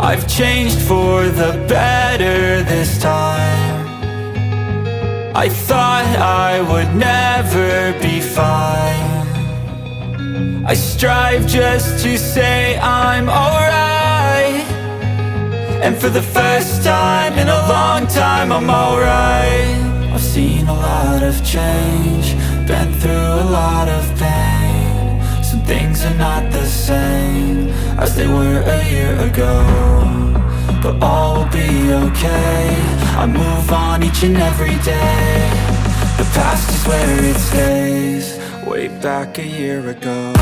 I've changed for the better this time. I thought I would never be fine. I strive just to say I'm alright, and for the first time in a long time I'm alright. I've seen a lot of change, been through a lot of pain. Some things are not the same as they were a year ago, but all will be okay. I move on each and every day. The past is where it stays, way back a year ago.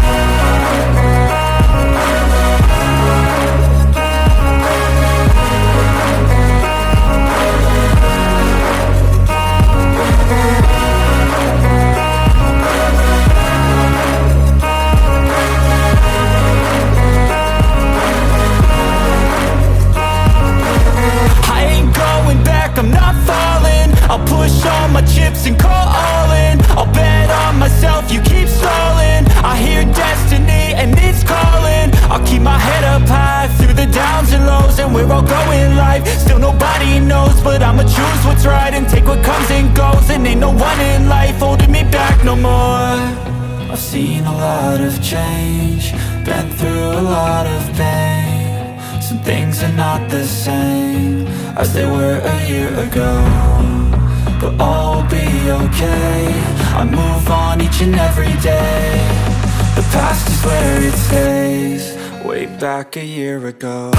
I'm not falling, I'll push all my chips and call all in. I'll bet on myself, you keep stalling. I hear destiny and it's calling. I'll keep my head up high through the downs and lows, and where I'll go in life, still nobody knows. But I'ma choose what's right and take what comes and goes, and ain't no one in life holding me back no more. I've seen a lot of change, been through a lot of pain. Some things are not the same as they were a year ago, but all will be okay. I move on each and every day. The past is where it stays, way back a year ago.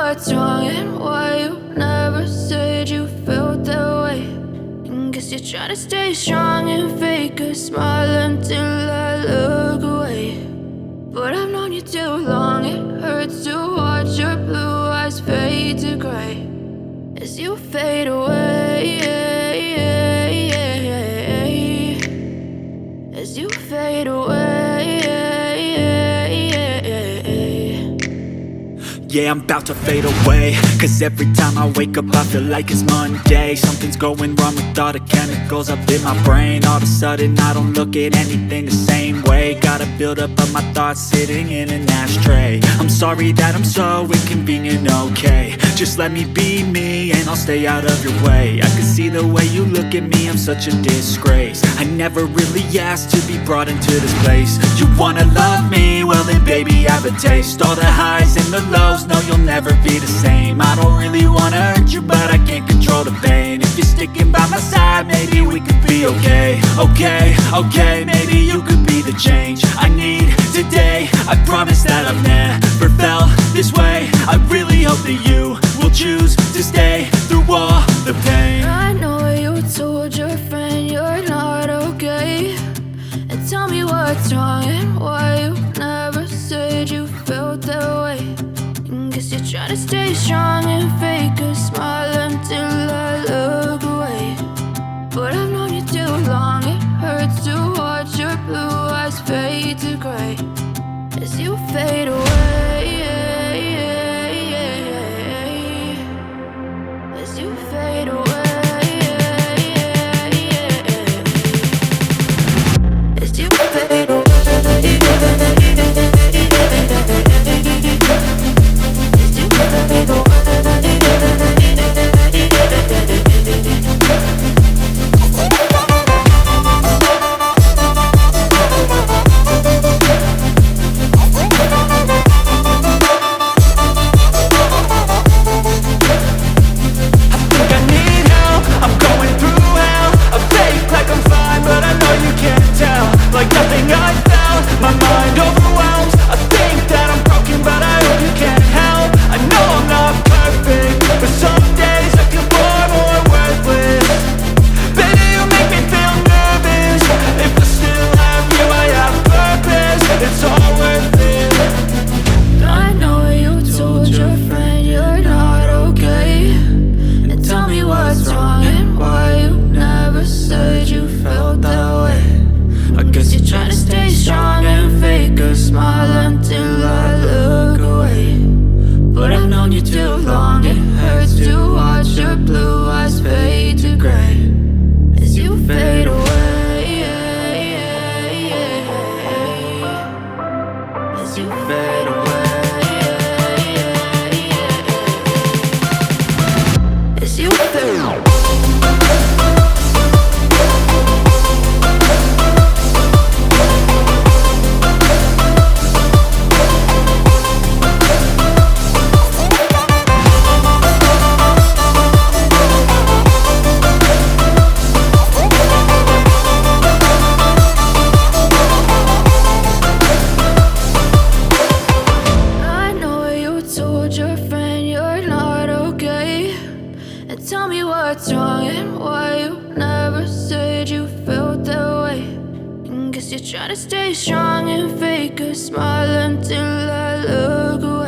What's wrong and why you never said you felt that way? And guess you're trying to stay strong and fake a smile until I look away. But I've known you too long, it hurts to watch your blue eyes fade to gray as you fade away, as you fade away. Yeah, I'm about to fade away, cause every time I wake up I feel like it's Monday. Something's going wrong with all the chemicals up in my brain. All of a sudden I don't look at anything the same way. Gotta build up of my thoughts sitting in an ashtray. I'm sorry that I'm so inconvenient, okay. Just let me be me and I'll stay out of your way. I can see the way you look at me, I'm such a disgrace. I never really asked to be brought into this place. You wanna love me? Well then baby I have a taste. All the highs and the lows, no you'll never be the same. I don't really wanna hurt you, but I can't control the pain. If you're sticking by my side, maybe we could be okay. Okay, maybe you could be the change I need today. I promise that I've never felt this way. I really hope that you will choose to stay through all the pain. I know you told your friend you're not okay, and tell me what's wrong and why you never said you felt that way. And guess you're trying to stay strong and fake a smile until I look away. But I've known you too long, it hurts to watch your blue eyes fade to gray as you fade away, as you fade away. As you fade away. what's wrong and why you never said you felt that way. Guess you're trying to stay strong and fake a smile until I look away.